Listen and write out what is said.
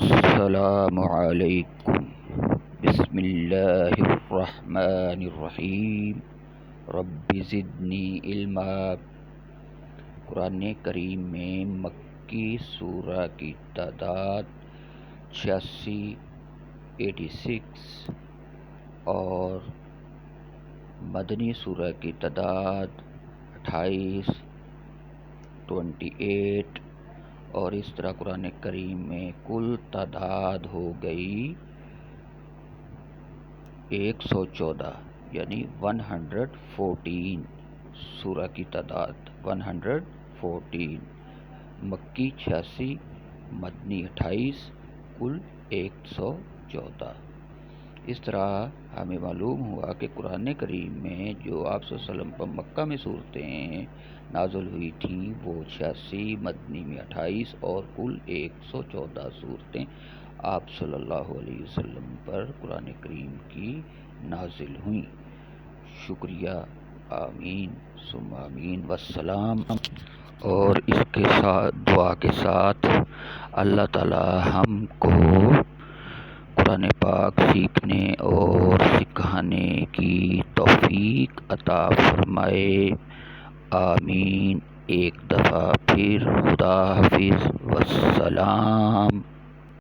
السلام علیکم۔ بسم اللہ الرحمن الرحیم۔ رب زدنی علما۔ قرآن کریم میں مکی سورہ کی تعداد 86 اور مدنی سورہ کی تعداد 28 اور اس طرح قرآن کریم میں کل تعداد ہو گئی 114، یعنی 114 سورہ کی تعداد 114، مکی 86، مدنی 28، کل 114۔ اس طرح ہمیں معلوم ہوا کہ قرآن کریم میں جو آپ صلی اللہ علیہ وسلم پر مکہ میں صورتیں نازل ہوئی تھیں وہ 86، مدنی میں 28 اور کل 114 صورتیں آپ صلی اللہ علیہ وسلم پر قرآن کریم کی نازل ہوئیں۔ شکریہ، آمین ثم آمین والسلام۔ اور اس کے ساتھ دعا کے ساتھ اللہ تعالی ہم کو قرآن پاک سیکھنے اور سکھانے کی توفیق عطا فرمائے، آمین۔ ایک دفعہ پھر خدا حافظ والسلام۔